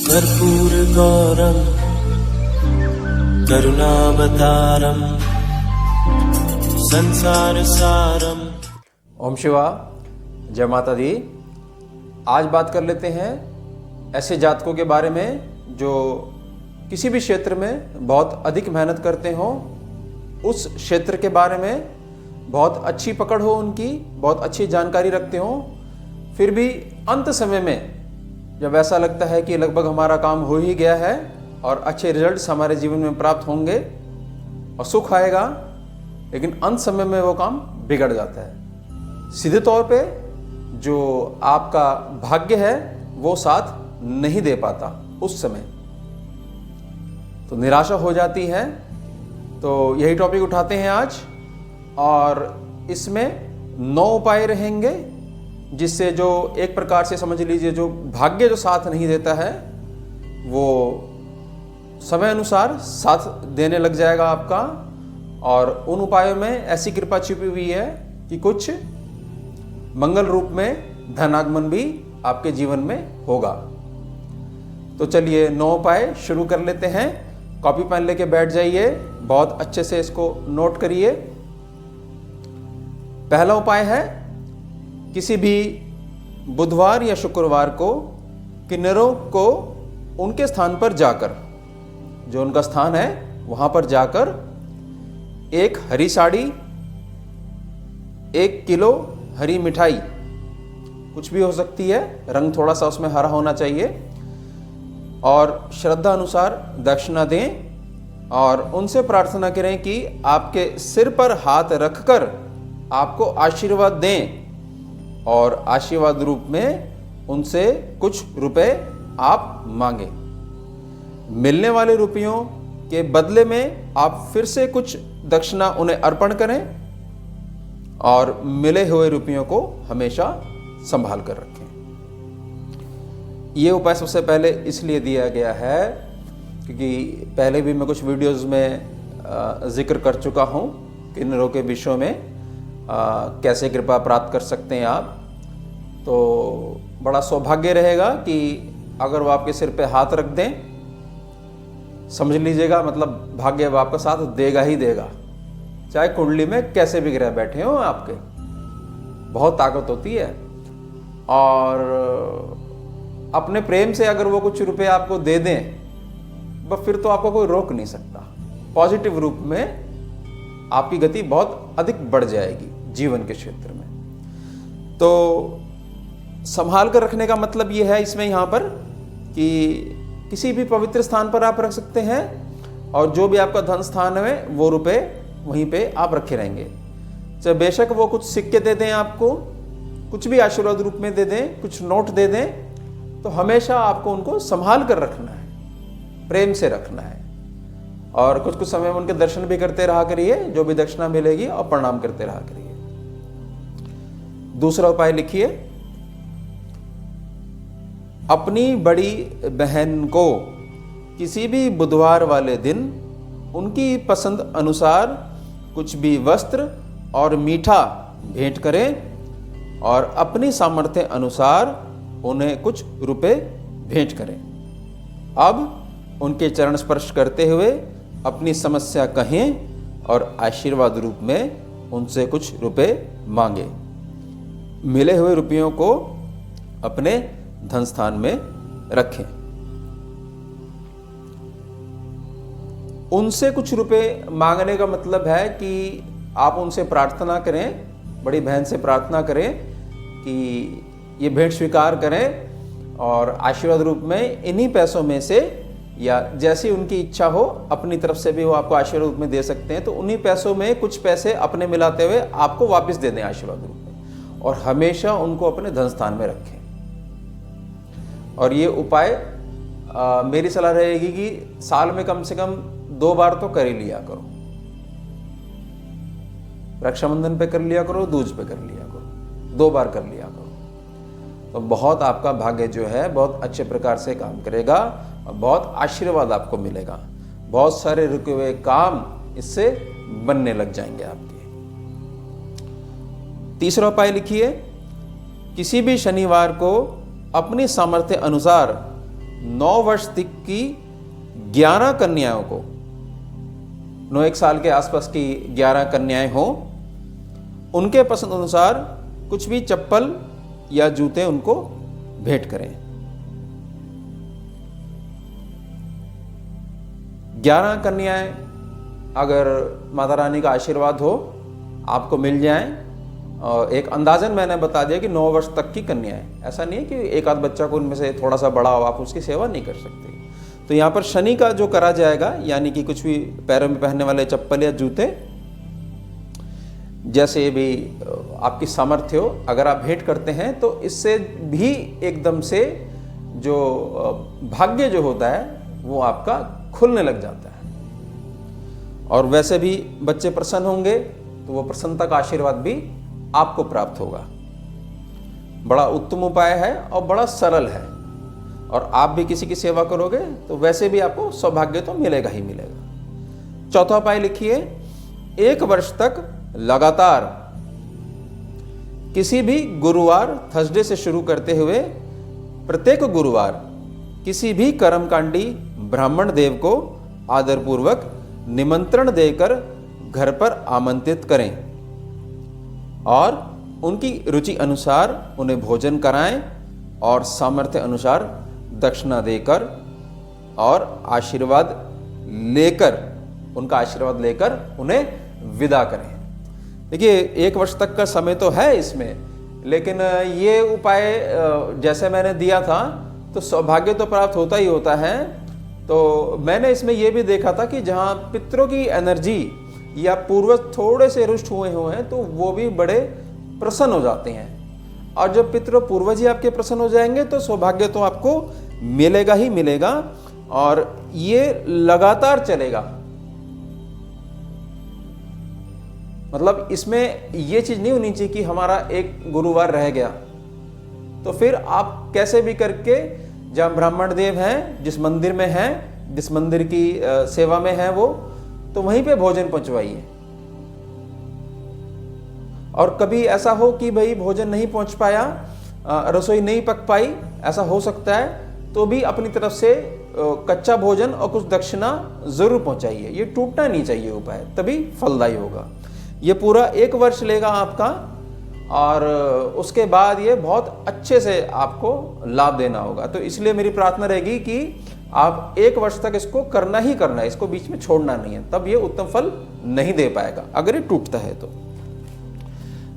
कर्पूरगौरं करुणावतारं संसारसारं। ओम शिवा, जय माता दी। आज बात कर लेते हैं ऐसे जातकों के बारे में जो किसी भी क्षेत्र में बहुत अधिक मेहनत करते हों, उस क्षेत्र के बारे में बहुत अच्छी पकड़ हो उनकी, बहुत अच्छी जानकारी रखते हों, फिर भी अंत समय में जब ऐसा लगता है कि लगभग हमारा काम हो ही गया है और अच्छे रिजल्ट्स हमारे जीवन में प्राप्त होंगे और सुख आएगा, लेकिन अंत समय में वो काम बिगड़ जाता है। सीधे तौर पे जो आपका भाग्य है वो साथ नहीं दे पाता उस समय, तो निराशा हो जाती है। तो यही टॉपिक उठाते हैं आज और इसमें 9 उपाय रहेंगे जिससे जो एक प्रकार से समझ लीजिए जो भाग्य जो साथ नहीं देता है वो समय अनुसार साथ देने लग जाएगा आपका। और उन उपायों में ऐसी कृपा छिपी हुई है कि कुछ मंगल रूप में धनागमन भी आपके जीवन में होगा। तो चलिए 9 उपाय शुरू कर लेते हैं। कॉपी पेन लेके बैठ जाइए, बहुत अच्छे से इसको नोट करिए। पहला उपाय है, किसी भी बुधवार या शुक्रवार को किन्नरों को उनके स्थान पर जाकर, जो उनका स्थान है वहां पर जाकर, एक हरी साड़ी, 1 किलो हरी मिठाई, कुछ भी हो सकती है, रंग थोड़ा सा उसमें हरा होना चाहिए, और श्रद्धा अनुसार दक्षिणा दें और उनसे प्रार्थना करें कि आपके सिर पर हाथ रखकर आपको आशीर्वाद दें और आशीर्वाद रूप में उनसे कुछ रुपए आप मांगे। मिलने वाले रुपयों के बदले में आप फिर से कुछ दक्षिणा उन्हें अर्पण करें और मिले हुए रुपयों को हमेशा संभाल कर रखें। ये उपाय सबसे पहले इसलिए दिया गया है क्योंकि पहले भी मैं कुछ वीडियोस में जिक्र कर चुका हूँ किन्नरों के विषयों में, कैसे कृपा प्राप्त कर सकते हैं आप। तो बड़ा सौभाग्य रहेगा कि अगर वो आपके सिर पे हाथ रख दें, समझ लीजिएगा मतलब भाग्य वो आपका साथ देगा ही देगा, चाहे कुंडली में कैसे भी ग्रह बैठे हो आपके। बहुत ताकत होती है। और अपने प्रेम से अगर वो कुछ रुपए आपको दे दें, बस फिर तो आपको कोई रोक नहीं सकता। पॉजिटिव रूप में आपकी गति बहुत अधिक बढ़ जाएगी जीवन के क्षेत्र में। तो संभाल कर रखने का मतलब ये है इसमें यहाँ पर कि किसी भी पवित्र स्थान पर आप रख सकते हैं और जो भी आपका धन स्थान है वो रुपए वहीं पे आप रखे रहेंगे। चाहे बेशक वो कुछ सिक्के दे दें आपको, कुछ भी आशीर्वाद रूप में दे दें, कुछ नोट दे दें, तो हमेशा आपको उनको संभाल कर रखना है, प्रेम से रखना है। और कुछ कुछ समय में उनके दर्शन भी करते रहा करिए, जो भी दक्षिणा मिलेगी, और प्रणाम करते रहा करिए। दूसरा उपाय लिखिए, अपनी बड़ी बहन को किसी भी बुधवार वाले दिन उनकी पसंद अनुसार कुछ भी वस्त्र और मीठा भेंट करें और अपनी सामर्थ्य अनुसार उन्हें कुछ रुपए भेंट करें। अब उनके चरण स्पर्श करते हुए अपनी समस्या कहें और आशीर्वाद रूप में उनसे कुछ रुपए मांगे। मिले हुए रुपयों को अपने धन स्थान में रखें। उनसे कुछ रुपए मांगने का मतलब है कि आप उनसे प्रार्थना करें, बड़ी बहन से प्रार्थना करें कि ये भेंट स्वीकार करें और आशीर्वाद रूप में इन्हीं पैसों में से, या जैसी उनकी इच्छा हो अपनी तरफ से भी वो आपको आशीर्वाद रूप में दे सकते हैं, तो उन्हीं पैसों में कुछ पैसे अपने मिलाते हुए आपको वापस दे दें आशीर्वाद रूप में, और हमेशा उनको अपने धन स्थान में रखें। और ये उपाय मेरी सलाह रहेगी कि साल में कम से कम 2 बार तो कर ही लिया करो। रक्षाबंधन पे कर लिया करो, दूज पे कर लिया करो, 2 बार कर लिया करो, तो बहुत आपका भाग्य जो है बहुत अच्छे प्रकार से काम करेगा और बहुत आशीर्वाद आपको मिलेगा। बहुत सारे रुके हुए काम इससे बनने लग जाएंगे आपके। तीसरा उपाय लिखिए, किसी भी शनिवार को अपनी सामर्थ्य अनुसार 9 वर्ष तक की 11 कन्याओं को, 9-1 साल के आसपास की 11 कन्याएं हों, उनके पसंद अनुसार कुछ भी चप्पल या जूते उनको भेंट करें। 11 कन्याएं अगर माता रानी का आशीर्वाद हो आपको मिल जाएं, और एक अंदाजन मैंने बता दिया कि 9 वर्ष तक की कन्याएं, ऐसा नहीं है कि एक आध बच्चा को उनमें से थोड़ा सा बड़ा हो आप उसकी सेवा नहीं कर सकते। तो यहाँ पर शनि का जो करा जाएगा, यानी कि कुछ भी पैरों में पहनने वाले चप्पल या जूते, जैसे भी आपकी सामर्थ्य हो, अगर आप भेंट करते हैं तो इससे भी एकदम से जो भाग्य जो होता है वो आपका खुलने लग जाता है, और वैसे भी बच्चे प्रसन्न होंगे तो वो प्रसन्नता का आशीर्वाद भी आपको प्राप्त होगा। बड़ा उत्तम उपाय है और बड़ा सरल है, और आप भी किसी की सेवा करोगे तो वैसे भी आपको सौभाग्य तो मिलेगा ही मिलेगा। चौथा उपाय लिखिए, 1 वर्ष तक लगातार किसी भी गुरुवार, थर्सडे से शुरू करते हुए प्रत्येक गुरुवार किसी भी कर्मकांडी ब्राह्मण देव को आदरपूर्वक निमंत्रण देकर घर पर आमंत्रित करें और उनकी रुचि अनुसार उन्हें भोजन कराएं और सामर्थ्य अनुसार दक्षिणा देकर और आशीर्वाद लेकर, उनका आशीर्वाद लेकर उन्हें विदा करें। देखिए 1 वर्ष तक का समय तो है इसमें, लेकिन ये उपाय जैसे मैंने दिया था तो सौभाग्य तो प्राप्त होता ही होता है। तो मैंने इसमें यह भी देखा था कि जहाँ पितरों की एनर्जी या पूर्वज थोड़े से रुष्ट हुए हैं तो वो भी बड़े प्रसन्न हो जाते हैं, और जब पितरों पूर्वज ही आपके प्रसन्न हो जाएंगे तो सौभाग्य तो आपको मिलेगा ही मिलेगा, और ये लगातार चलेगा। मतलब इसमें ये चीज नहीं होनी चाहिए कि हमारा एक गुरुवार रह गया तो फिर आप कैसे भी करके जहाँ ब्राह्मण देव हैं, जिस मंदिर में हैं, जिस मंदिर की सेवा में है वो, तो वहीं पे भोजन पहुंचवाइए। और कभी ऐसा हो कि भाई भोजन नहीं पहुंच पाया, रसोई नहीं पक पाई, ऐसा हो सकता है, तो भी अपनी तरफ से कच्चा भोजन और कुछ दक्षिणा जरूर पहुंचाइए। ये टूटना नहीं चाहिए उपाय, तभी फलदायी होगा। ये पूरा 1 वर्ष लेगा आपका, और उसके बाद ये बहुत अच्छे से आपको लाभ देना होगा। तो इसलिए मेरी प्रार्थना रहेगी कि आप 1 वर्ष तक इसको करना ही करना है, इसको बीच में छोड़ना नहीं है, तब ये उत्तम फल नहीं दे पाएगा अगर ये टूटता है तो।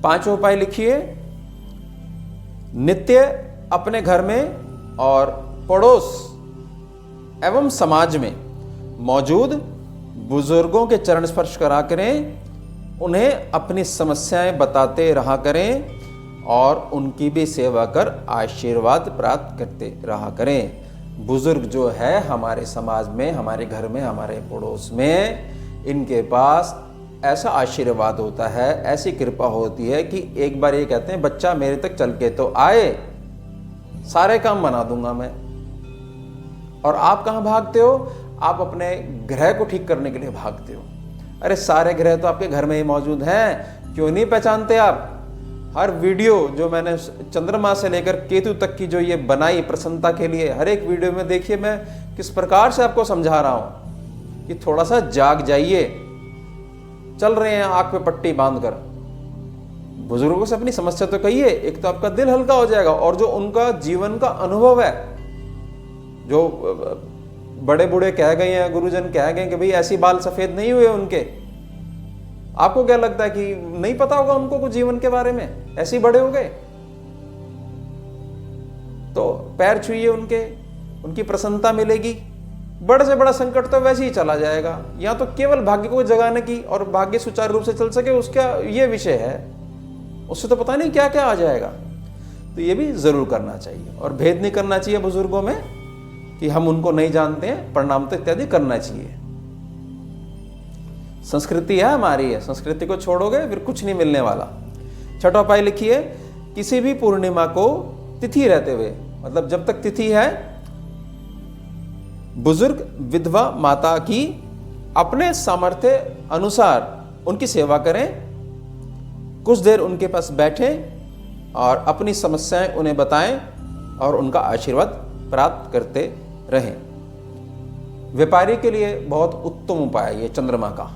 5वां उपाय लिखिए, नित्य अपने घर में और पड़ोस एवं समाज में मौजूद बुजुर्गों के चरण स्पर्श करा करें, उन्हें अपनी समस्याएं बताते रहा करें और उनकी भी सेवा कर आशीर्वाद प्राप्त करते रहा करें। बुजुर्ग जो है हमारे समाज में, हमारे घर में, हमारे पड़ोस में, इनके पास ऐसा आशीर्वाद होता है, ऐसी कृपा होती है कि एक बार ये कहते हैं, बच्चा मेरे तक चल के तो आए, सारे काम बना दूंगा मैं। और आप कहाँ भागते हो? आप अपने ग्रह को ठीक करने के लिए भागते हो। अरे सारे ग्रह तो आपके घर में ही मौजूद हैं, क्यों नहीं पहचानते आप? हर वीडियो जो मैंने चंद्रमा से लेकर केतु तक की जो ये बनाई प्रसन्नता के लिए, हर एक वीडियो में देखिए मैं किस प्रकार से आपको समझा रहा हूं कि थोड़ा सा जाग जाइए। चल रहे हैं आंख पे पट्टी बांधकर, बुजुर्गों से अपनी समस्या तो कहिए, एक तो आपका दिल हल्का हो जाएगा, और जो उनका जीवन का अनुभव है, जो बड़े बूढ़े कह गए हैं, गुरुजन कह गए कि भाई ऐसी बाल सफेद नहीं हुए उनके, आपको क्या लगता है कि नहीं पता होगा उनको कुछ जीवन के बारे में, ऐसे बड़े हो गए? तो पैर छुइए उनके, उनकी प्रसन्नता मिलेगी। बड़े से बड़ा संकट तो वैसे ही चला जाएगा। या तो केवल भाग्य को जगाने की और भाग्य सुचारू रूप से चल सके उसका ये विषय है, उससे तो पता नहीं क्या क्या आ जाएगा। तो ये भी जरूर करना चाहिए, और भेद नहीं करना चाहिए बुजुर्गों में कि हम उनको नहीं जानते हैं, प्रणाम तो इत्यादि करना चाहिए। संस्कृति है हमारी, है, संस्कृति को छोड़ोगे फिर कुछ नहीं मिलने वाला। 6वां उपाय लिखिए, किसी भी पूर्णिमा को तिथि रहते हुए, मतलब जब तक तिथि है, बुजुर्ग विधवा माता की अपने सामर्थ्य अनुसार उनकी सेवा करें, कुछ देर उनके पास बैठें और अपनी समस्याएं उन्हें बताएं और उनका आशीर्वाद प्राप्त करते रहें। व्यापारी के लिए बहुत उत्तम उपाय है ये चंद्रमा का।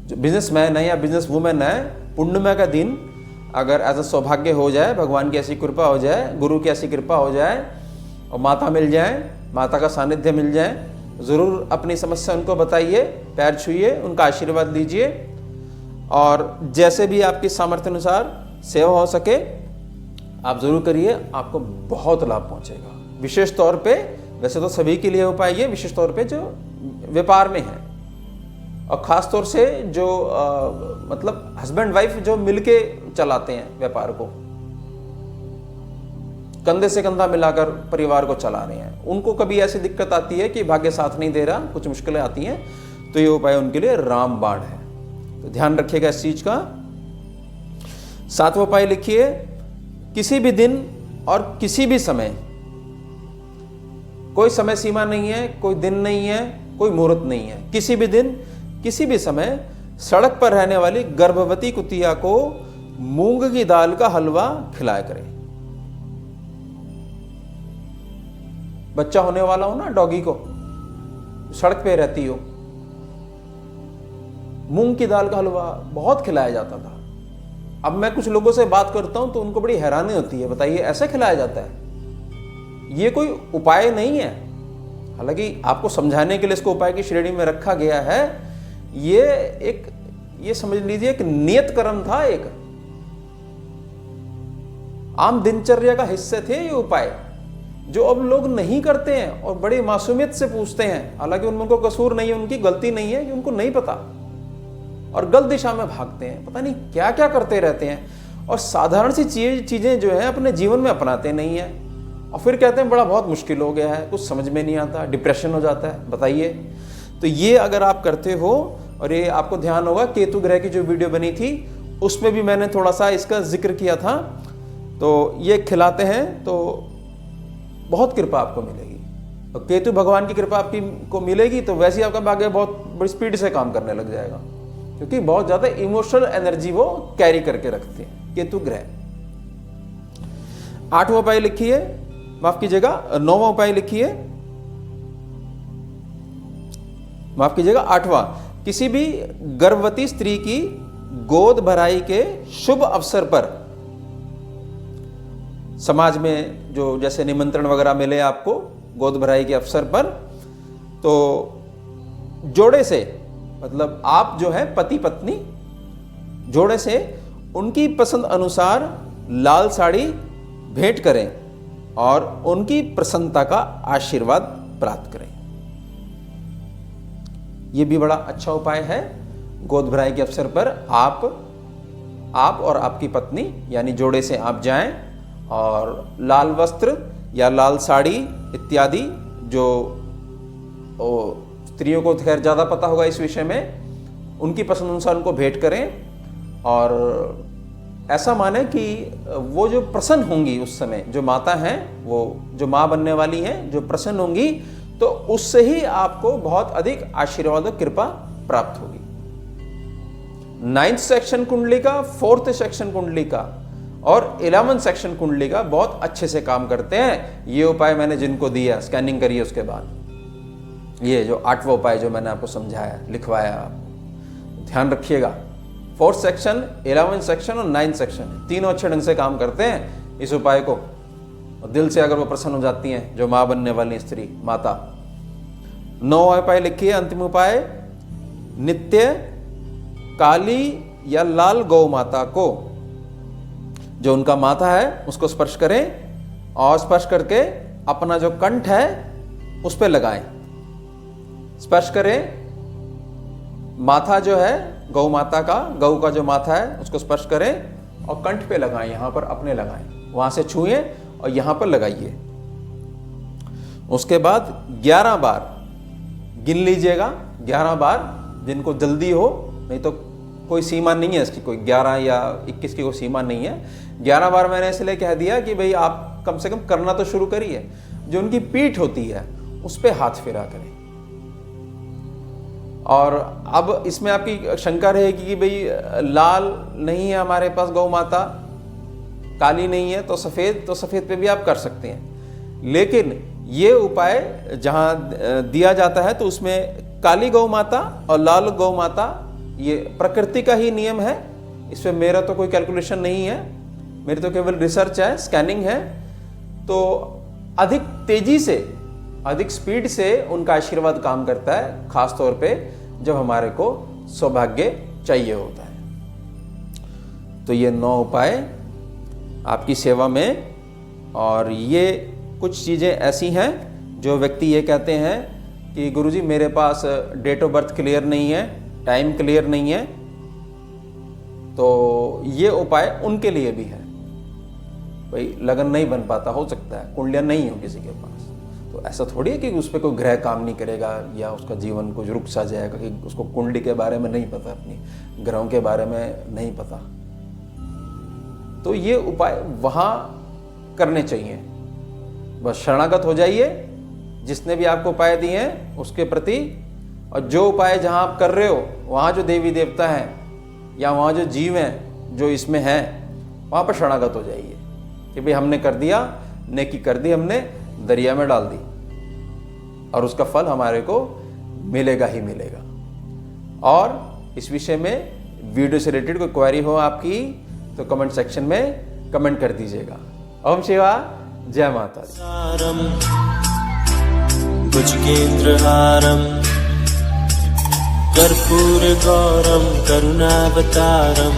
जो बिजनेसमैन है या बिजनेस वुमेन है, पूर्णिमा का दिन अगर ऐसा सौभाग्य हो जाए, भगवान की ऐसी कृपा हो जाए, गुरु की ऐसी कृपा हो जाए और माता मिल जाए, माता का सानिध्य मिल जाए, ज़रूर अपनी समस्या उनको बताइए, पैर छूइए, उनका आशीर्वाद लीजिए और जैसे भी आपकी सामर्थ्य अनुसार सेवा हो सके आप ज़रूर करिए, आपको बहुत लाभ पहुंचेगा। विशेष तौर पे, वैसे तो सभी के लिए उपाय है, विशेष तौर पे जो व्यापार में है और ख़ास तौर से जो मतलब हस्बैंड वाइफ जो मिलके चलाते हैं व्यापार को, कंधे से कंधा मिलाकर परिवार को चला रहे हैं, उनको कभी ऐसी दिक्कत आती है कि भाग्य साथ नहीं दे रहा, कुछ मुश्किलें आती हैं, तो ये उपाय उनके लिए रामबाण है। तो ध्यान रखिएगा इस चीज का। 7वां उपाय लिखिए, किसी भी दिन और किसी भी समय, कोई समय सीमा नहीं है, कोई दिन नहीं है, कोई मुहूर्त नहीं है, किसी भी दिन किसी भी समय सड़क पर रहने वाली गर्भवती कुतिया को मूंग की दाल का हलवा खिलाया करें। बच्चा होने वाला हो ना, डॉगी को, सड़क पे रहती हो, मूंग की दाल का हलवा बहुत खिलाया जाता था। अब मैं कुछ लोगों से बात करता हूं तो उनको बड़ी हैरानी होती है, बताइए ऐसे खिलाया जाता है? ये कोई उपाय नहीं है, हालांकि आपको समझाने के लिए इसको उपाय की श्रेणी में रखा गया है। ये समझ लीजिए एक नियत कर्म था, एक आम दिनचर्या का हिस्से थे ये उपाय, जो अब लोग नहीं करते हैं और बड़ी मासूमियत से पूछते हैं। हालांकि उनमें को कसूर नहीं है, उनकी गलती नहीं है कि उनको नहीं पता और गलत दिशा में भागते हैं, पता नहीं क्या क्या करते रहते हैं और साधारण सी चीजें जो है अपने जीवन में अपनाते नहीं है और फिर कहते हैं बड़ा बहुत मुश्किल हो गया है, कुछ समझ में नहीं आता, डिप्रेशन हो जाता है। बताइए, तो ये अगर आप करते हो, और ये आपको ध्यान होगा केतु ग्रह की जो वीडियो बनी थी उसमें भी मैंने थोड़ा सा इसका जिक्र किया था, तो ये खिलाते हैं तो बहुत कृपा आपको मिलेगी और केतु भगवान की कृपा आपकी को मिलेगी तो वैसे ही आपका भाग्य बहुत बड़ी स्पीड से काम करने लग जाएगा, क्योंकि बहुत ज्यादा इमोशनल एनर्जी वो कैरी करके रखते हैं केतु ग्रह। 8वां उपाय लिखिए, माफ कीजिएगा 9वां उपाय लिखिए, माफ कीजिएगा 8वां, किसी भी गर्भवती स्त्री की गोद भराई के शुभ अवसर पर समाज में जो जैसे निमंत्रण वगैरह मिले आपको गोद भराई के अवसर पर, तो जोड़े से, मतलब आप जो है पति पत्नी जोड़े से उनकी पसंद अनुसार लाल साड़ी भेंट करें और उनकी प्रसन्नता का आशीर्वाद प्राप्त करें। यह भी बड़ा अच्छा उपाय है। गोद भराई के अवसर पर आप और आपकी पत्नी यानी जोड़े से आप जाएं और लाल वस्त्र या लाल साड़ी इत्यादि, जो स्त्रियों को खैर ज़्यादा पता होगा इस विषय में, उनकी पसंद अनुसार उनको भेंट करें और ऐसा माने कि वो जो प्रसन्न होंगी उस समय, जो माता हैं, वो जो माँ बनने वाली हैं, जो प्रसन्न होंगी, तो उससे ही आपको बहुत अधिक आशीर्वाद और कृपा प्राप्त होगी। 9th सेक्शन कुंडली का, 4th सेक्शन कुंडली का और 11th सेक्शन कुंडली का बहुत अच्छे से काम करते हैं। ये उपाय मैंने जिनको दिया, स्कैनिंग करिए उसके बाद, ये जो 8वां उपाय जो मैंने आपको समझाया, लिखवाया, आपको ध्यान रखिएगा। 4th सेक्शन, 11th सेक्शन और 9th सेक्शन, तीनों अच्छे ढंग से काम करते हैं इस उपाय को, और दिल से अगर वो प्रसन्न हो जाती हैं जो माँ बनने वाली स्त्री, माता। 9वां उपाय लिखिए, अंतिम उपाय, नित्य काली या लाल गौ माता को, जो उनका माथा है उसको स्पर्श करें और स्पर्श करके अपना जो कंठ है उस पर लगाएं। स्पर्श करें, माथा जो है गौ माता का, गौ का जो माथा है उसको स्पर्श करें और कंठ पे लगाएं, यहां पर अपने लगाएं, वहां से छुएं और यहां पर लगाइए। उसके बाद 11 बार गिन लीजिएगा, 11 बार, जिनको जल्दी हो, नहीं तो कोई सीमा नहीं है इसकी, कोई 11 या 21 की कोई सीमा नहीं है। 11 बार मैंने इसलिए कह दिया कि भाई आप कम से कम करना तो शुरू करिए। जो उनकी पीठ होती है उस पर हाथ फेरा करें। और अब इसमें आपकी शंका रहेगी कि भाई लाल नहीं है हमारे पास गौ माता, काली नहीं है तो सफेद पे भी आप कर सकते हैं। लेकिन ये उपाय जहाँ दिया जाता है तो उसमें काली गौ माता और लाल गौ माता, ये प्रकृति का ही नियम है, इसमें मेरा तो कोई कैलकुलेशन नहीं है, मेरी तो केवल रिसर्च है, स्कैनिंग है। तो अधिक तेजी से, अधिक स्पीड से उनका आशीर्वाद काम करता है, खास तौर पे जब हमारे को सौभाग्य चाहिए होता है। तो ये 9 उपाय आपकी सेवा में। और ये कुछ चीज़ें ऐसी हैं जो व्यक्ति ये कहते हैं कि गुरुजी मेरे पास डेट ऑफ बर्थ क्लियर नहीं है, टाइम क्लियर नहीं है, तो ये उपाय उनके लिए भी है। भाई लगन नहीं बन पाता, हो सकता है कुंडलियाँ नहीं हो किसी के पास, तो ऐसा थोड़ी है कि उस पर कोई ग्रह काम नहीं करेगा या उसका जीवन कुछ रुक सा जाएगा कि उसको कुंडली के बारे में नहीं पता, अपनी ग्रहों के बारे में नहीं पता। तो ये उपाय वहाँ करने चाहिए। बस शरणागत हो जाइए जिसने भी आपको उपाय दिए हैं उसके प्रति, और जो उपाय जहाँ आप कर रहे हो वहाँ जो देवी देवता हैं या वहाँ जो जीव हैं जो इसमें हैं, वहाँ पर शरणागत हो जाइए कि भाई हमने कर दिया, नेकी कर दी, हमने दरिया में डाल दी, और उसका फल हमारे को मिलेगा ही मिलेगा। और इस विषय में वीडियो से रिलेटेड कोई क्वेरी हो आपकी तो कमेंट सेक्शन में कमेंट कर दीजिएगा। ओम शिवा, जय माता दी। सारम भुजगेन्द्रहारम कर्पूर गौरम करुणावतारम